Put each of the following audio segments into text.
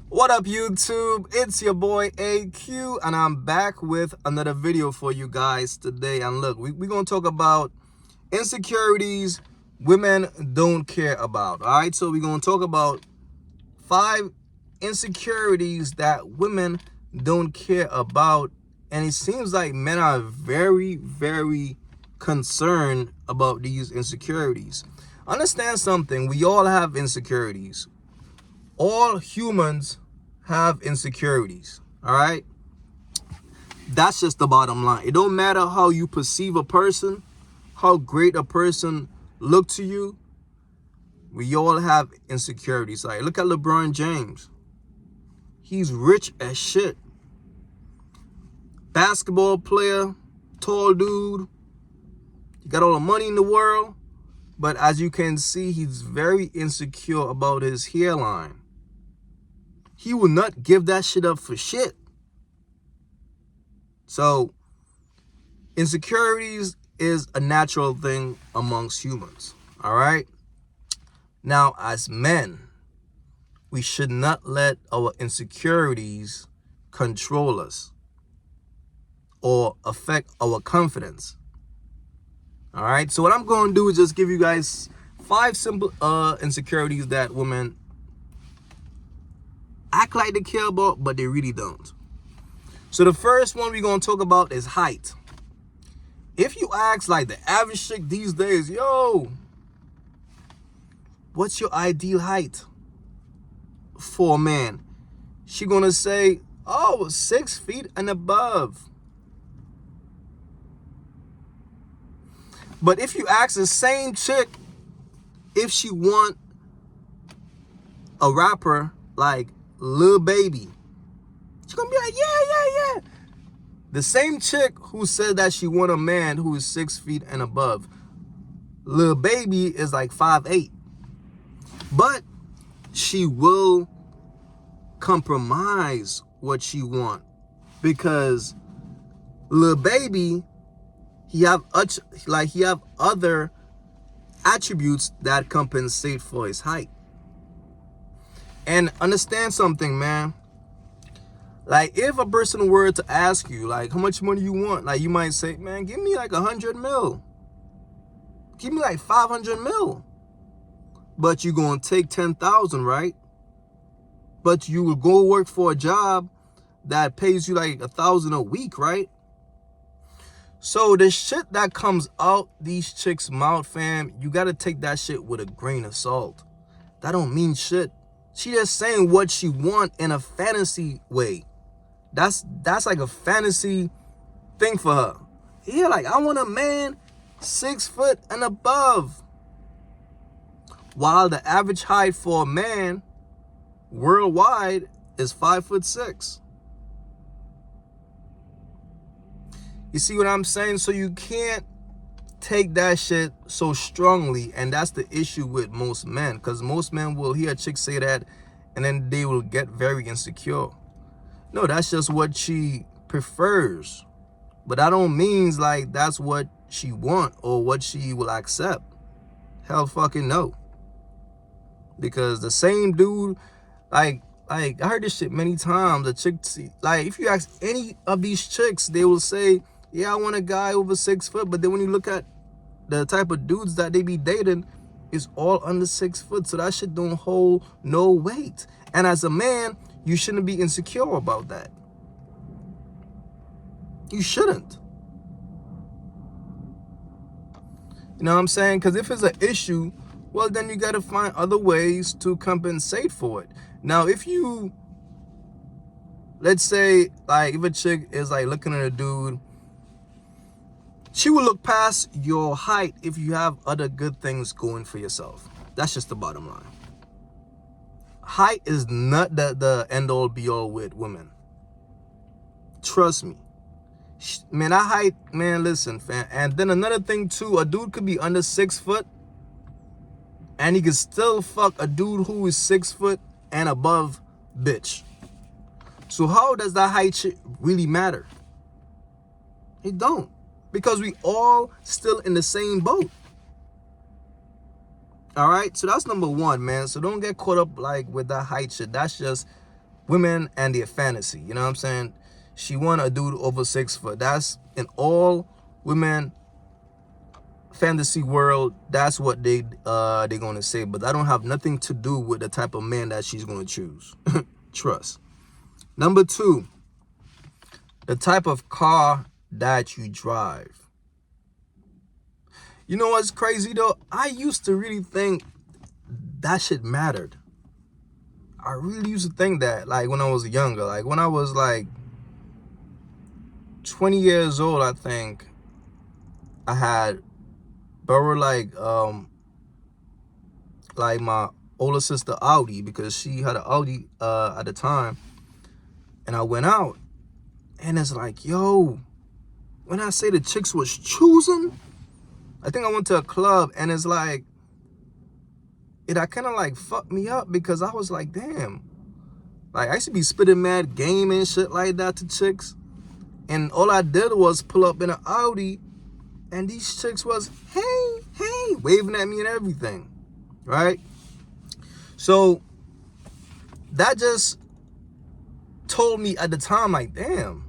What up, YouTube? It's your boy AQ, and I'm back with another video for you guys today. And look, we're going to talk about insecurities women don't care about. All right, so we're going to talk about 5 insecurities that women don't care about. And it seems like men are very concerned about these insecurities. Understand something, we all have insecurities. All humans have insecurities. All right, that's just the bottom line. It don't matter how you perceive a person, how great a person look to you. We all have insecurities. Like, look at LeBron James. He's rich as shit, basketball player, tall dude. He got all the money in the world, but as you can see, he's very insecure about his hairline. He will not give that shit up for shit. So, insecurities is a natural thing amongst humans. All right? Now, as men, we should not let our insecurities control us or affect our confidence. All right? So what I'm going to do is just give you guys 5 simple insecurities that women act like they care about, but they really don't. So the first one we're going to talk about is height. If you ask like the average chick these days, yo, what's your ideal height for a man? She going to say, oh, 6 feet and above. But if you ask the same chick if she want a rapper like Lil Baby, she's gonna be like, yeah. The same chick who said that she want a man who is 6 feet and above, Lil Baby is like 5'8". But she will compromise what she want, because Lil Baby, he have other attributes that compensate for his height. And understand something, man. Like, if a person were to ask you, like, how much money you want, like, you might say, man, give me like 100 mil. Give me like 500 mil. But you're going to take 10,000, right? But you will go work for a job that pays you like 1,000 a week, right? So the shit that comes out these chicks' mouth, fam, you got to take that shit with a grain of salt. That don't mean shit. She just saying what she want in a fantasy way. That's like a fantasy thing for her. Yeah, like, I want a man 6 foot and above. While the average height for a man worldwide is 5'6". You see what I'm saying? So you can't take that shit so strongly, and that's the issue with most men, because most men will hear a chick say that and then they will get very insecure. No, that's just what she prefers, but that don't mean like that's what she want or what she will accept. Hell fucking no. Because the same dude, like I heard this shit many times. The chick, like, if you ask any of these chicks, they will say, yeah, I want a guy over 6 foot. But then when you look at the type of dudes that they be dating, it's all under 6 foot. So that shit don't hold no weight. And as a man, you shouldn't be insecure about that. You shouldn't. You know what I'm saying? Because if it's an issue, well, then you got to find other ways to compensate for it. Now, if you, let's say, like, if a chick is like looking at a dude, she will look past your height if you have other good things going for yourself. That's just the bottom line. Height is not the end all be all with women. Trust me. Man, that height, man, listen, fam. And then another thing too, a dude could be under 6 foot and he can still fuck a dude who is 6 foot and above, bitch. So how does that height shit really matter? It don't. Because we all still in the same boat. All right, so that's number one, man. So don't get caught up like with that height shit. That's just women and their fantasy. You know what I'm saying? She want a dude over 6 foot. That's in all women fantasy world. That's what they're gonna say. But that don't have nothing to do with the type of man that she's gonna choose. Trust. Number 2, the type of car that you drive. You know what's crazy though? I used to really think that shit mattered. I really used to think that, like, when I was younger, like when I was like 20 years old, I think I had borrowed like my older sister Audi, because she had an Audi at the time, and I went out, and it's like, yo, when I say the chicks was choosing, I think I went to a club, and it's like, it kind of like fucked me up, because I was like, damn, like I used to be spitting mad game and shit like that to chicks, and all I did was pull up in an Audi, and these chicks was, hey, waving at me and everything, right? So that just told me at the time, like, damn,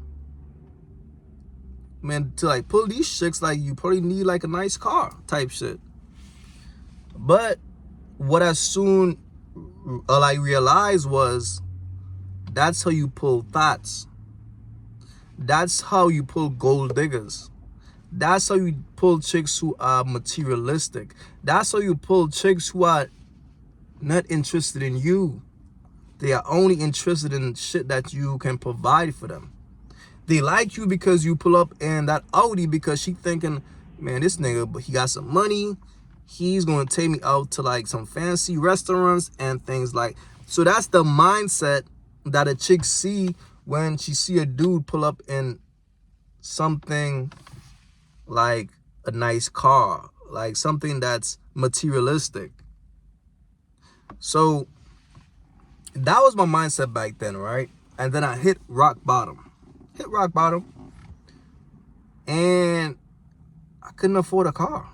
man, to like pull these chicks, like, you probably need like a nice car type shit. But what I soon like realized was, that's how you pull thoughts. That's how you pull gold diggers. That's how you pull chicks who are materialistic. That's how you pull chicks who are not interested in you. They are only interested in shit that you can provide for them. They like you because you pull up in that Audi, because she thinking, man, this nigga, but he got some money. He's going to take me out to like some fancy restaurants and things like. So that's the mindset that a chick see when she see a dude pull up in something like a nice car, like something that's materialistic. So that was my mindset back then, right? And then I hit rock bottom. And I couldn't afford a car.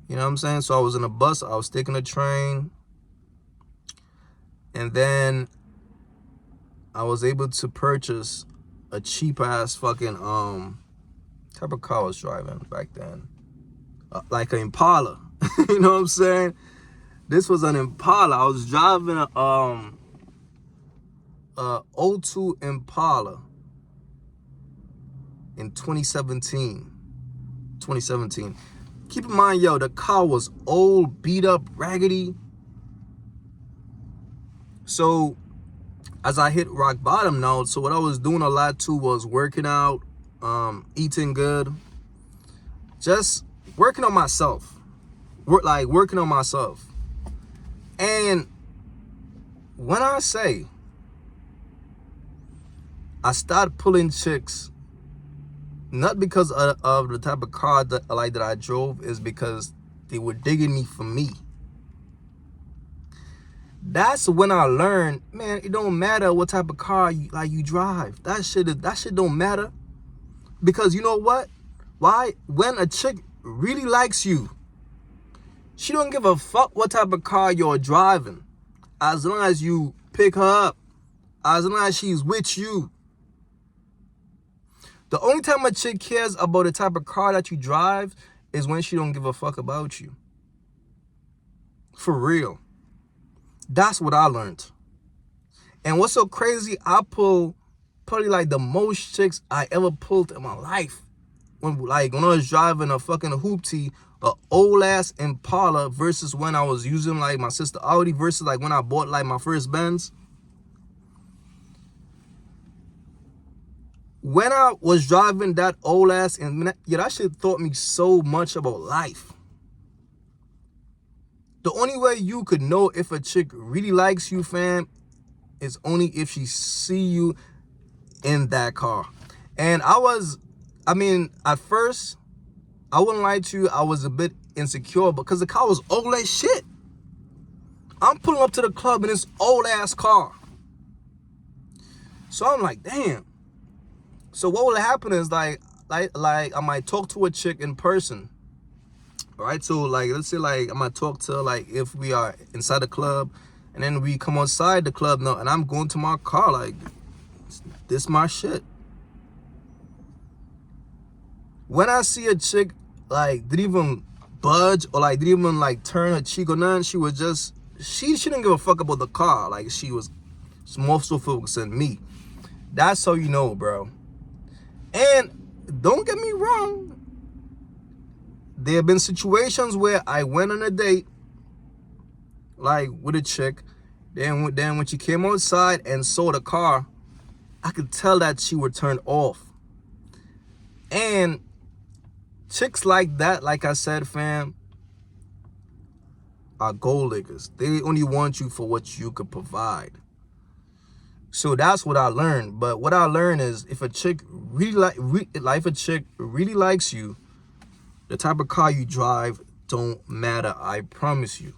You know what I'm saying? So I was in a bus, I was taking a train, and then I was able to purchase a cheap ass fucking type of car I was driving back then, like an Impala. You know what I'm saying? This was an Impala. I was driving a 02 Impala in 2017. Keep in mind, yo, the car was old, beat up, raggedy. So as I hit rock bottom now, so what I was doing a lot too was working out, eating good, just working on myself, working on myself. And when I say I started pulling chicks, not because of the type of car that I drove, is because they were digging me for me. That's when I learned, man, it don't matter what type of car you drive. That shit don't matter. Because you know what? Why? When a chick really likes you, she don't give a fuck what type of car you're driving, as long as you pick her up, as long as she's with you. The only time a chick cares about the type of car that you drive is when she don't give a fuck about you. For real. That's what I learned. And what's so crazy, I pull probably like the most chicks I ever pulled in my life. When I was driving a fucking hoopty, a old ass Impala, versus when I was using like my sister Audi, versus like when I bought like my first Benz. When I was driving that old ass, and yeah, that shit taught me so much about life. The only way you could know if a chick really likes you, fam, is only if she see you in that car. And at first, I wouldn't lie to you, I was a bit insecure because the car was old as shit. I'm pulling up to the club in this old ass car. So I'm like, damn. So what will happen is like I might talk to a chick in person. All right, so like let's say like I might talk to her, like if we are inside the club, And then we come outside the club now, and I'm going to my car like, this my shit. When I see a chick like didn't even budge or like didn't even like turn her cheek or nothing, she was just, she didn't give a fuck about the car. Like she was more so focused on me. That's how you know, bro. And don't get me wrong, there have been situations where I went on a date like with a chick, then when she came outside and saw the car, I could tell that she would turn off. And chicks like that, like I said, fam, are gold diggers. They only want you for what you could provide. So that's what I learned. But what I learned is if a chick if a chick really likes you, the type of car you drive don't matter. I promise you.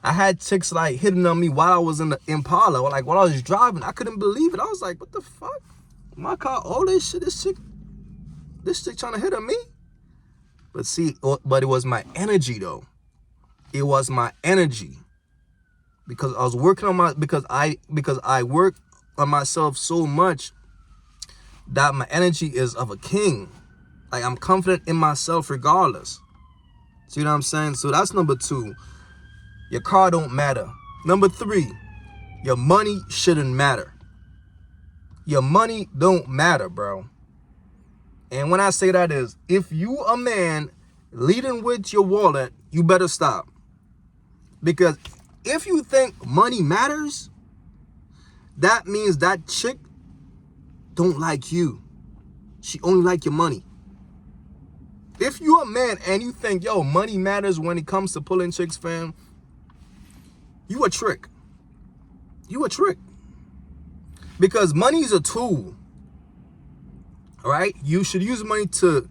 I had chicks like hitting on me while I was in the Impala, or like while I was driving. I couldn't believe it. I was like, what the fuck? My car, all this shit, this chick trying to hit on me? But see, but it was my energy though. It was my energy. Because I was working on because I work on myself so much that my energy is of a king. Like I'm confident in myself regardless. See what I'm saying? So that's number 2. Your car don't matter. Number 3, your money shouldn't matter. Your money don't matter, bro. And when I say that is, if you a man leading with your wallet, you better stop. Because if you think money matters, that means that chick don't like you. She only like your money. If you a man and you think, yo, money matters when it comes to pulling chicks, fam, you a trick. You a trick. Because money is a tool. All right? You should use money to,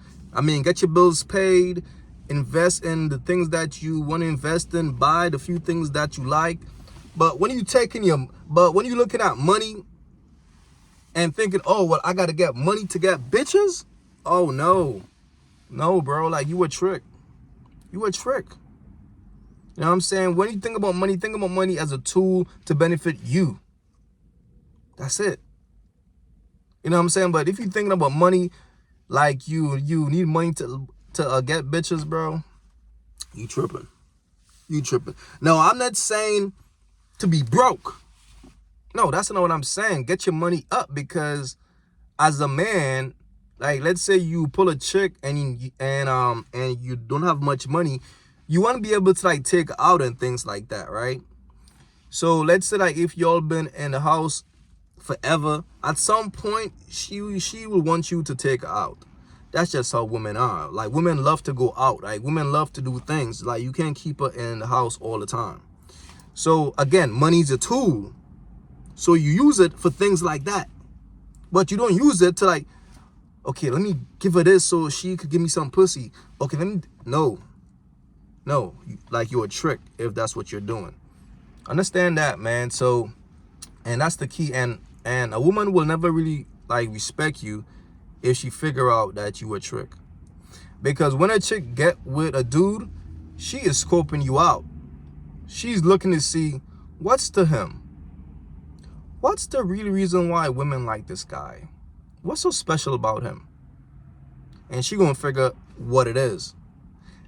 get your bills paid, invest in the things that you want to invest in, buy the few things that you like. But when you're looking at money and thinking, oh, well, I got to get money to get bitches. Oh, no. No, bro. Like, you a trick. You a trick. You know what I'm saying? When you think about money as a tool to benefit you. That's it. You know what I'm saying? But if you're thinking about money like you need money to get bitches, bro, you tripping. You tripping. No, I'm not saying to be broke. No, that's not what I'm saying. Get your money up, because as a man, like let's say you pull a chick and you don't have much money, you want to be able to like take her out and things like that, right? So let's say like if y'all been in the house forever, at some point she will want you to take her out. That's just how women are. Like women love to go out. Like women love to do things. Like you can't keep her in the house all the time. So again, money's a tool. So you use it for things like that. But you don't use it to like, okay, let me give her this so she could give me some pussy. Okay, no, like you're a trick if that's what you're doing. Understand that, man. So, and that's the key. And a woman will never really like respect you if she figure out that you a trick. Because when a chick get with a dude, she is scoping you out. She's looking to see what's to him. What's the real reason why women like this guy? What's so special about him? And she gonna figure what it is.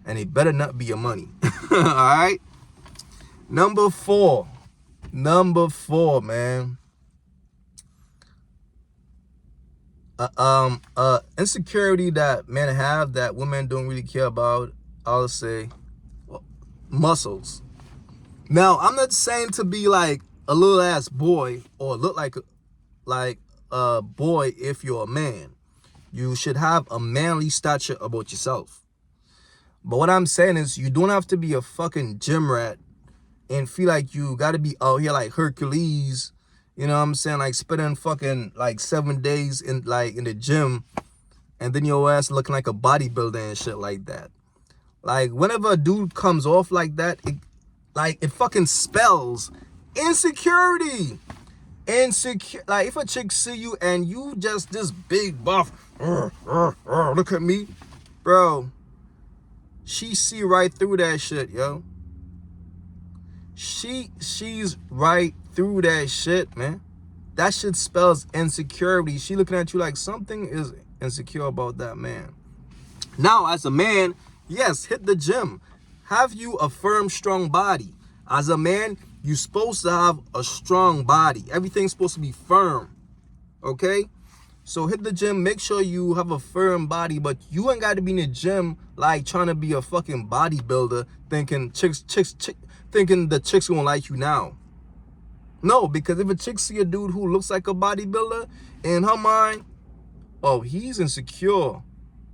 And it better not be your money. All right? Number four, man. Insecurity that men have that women don't really care about, I'll say, muscles. Now, I'm not saying to be like a little ass boy or look like a boy if you're a man. You should have a manly stature about yourself. But what I'm saying is you don't have to be a fucking gym rat and feel like you got to be out here like Hercules. You know what I'm saying? Like spending fucking like 7 days in the gym, and then your ass looking like a bodybuilder and shit like that. Like whenever a dude comes off like that, it fucking spells insecurity. Like if a chick see you and you just this big buff, look at me, bro. She see right through that shit, yo. she's right through that shit, man. That shit spells insecurity. She looking at you like something is insecure about that man. Now, as a man, yes, hit the gym. Have you a firm, strong body. As a man, you're supposed to have a strong body. Everything's supposed to be firm, okay? So hit the gym, make sure you have a firm body, but you ain't got to be in the gym like trying to be a fucking bodybuilder thinking thinking the chicks gonna like you now. No, because if a chick see a dude who looks like a bodybuilder, in her mind, oh, he's insecure.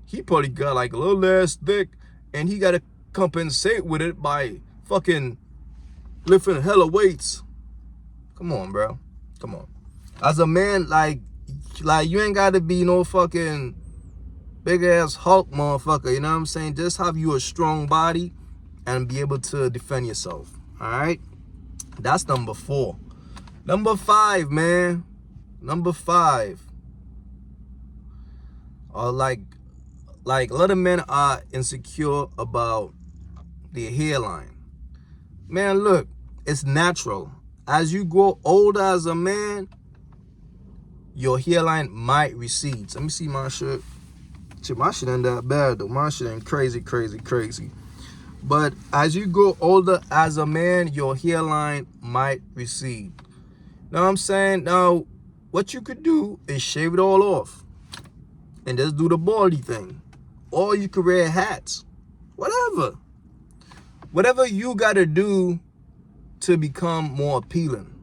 He probably got like a little ass dick, and he got to compensate with it by fucking lifting hella weights. Come on, bro. Come on. As a man, like you ain't got to be no fucking big ass Hulk motherfucker. You know what I'm saying? Just have you a strong body and be able to defend yourself. All right. That's number 4. Number 5, man. Number 5. Like a lot of men are insecure about their hairline. Man, look, it's natural. As you grow older as a man, your hairline might recede. Let me see my shit. Shit, my shit ain't that bad though. My shit ain't crazy. But as you grow older as a man, your hairline might recede. Know what I'm saying? Now, what you could do is shave it all off and just do the baldy thing. Or you could wear hats. Whatever you got to do to become more appealing.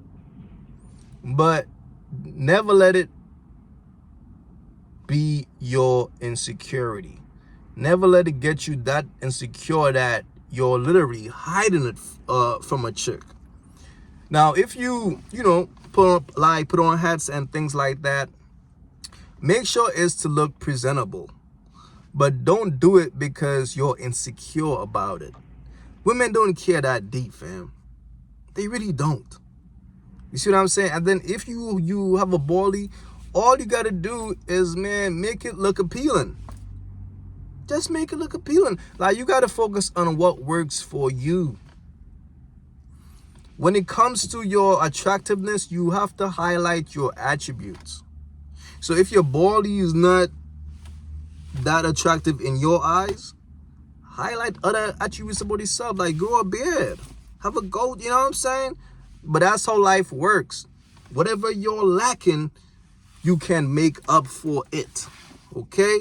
But never let it be your insecurity. Never let it get you that insecure that you're literally hiding it from a chick. Now, if you put on hats and things like that, make sure it's to look presentable. But don't do it because you're insecure about it. Women don't care that deep, fam. They really don't. You see what I'm saying? And then if you have a baldy, all you got to do is, man, make it look appealing. Just make it look appealing. Like, you got to focus on what works for you. When it comes to your attractiveness, you have to highlight your attributes. So if your baldy is not that attractive in your eyes, highlight other attributes about yourself, like grow a beard, have a goat, you know what I'm saying? But that's how life works. Whatever you're lacking, you can make up for it, okay?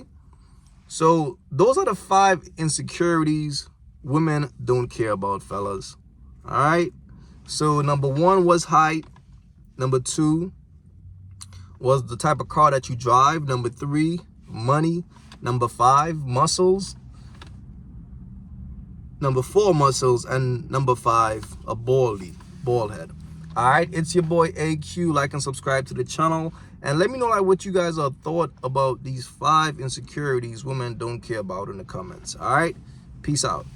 So those are the 5 insecurities women don't care about, fellas. All right? So number 1 was height. Number 2 was the type of car that you drive. Number 3, money. Number 5, muscles. Number 4, muscles. And number 5, a bald head. All right, it's your boy AQ. Like and subscribe to the channel. And let me know what you guys are thought about these 5 insecurities women don't care about in the comments. All right, peace out.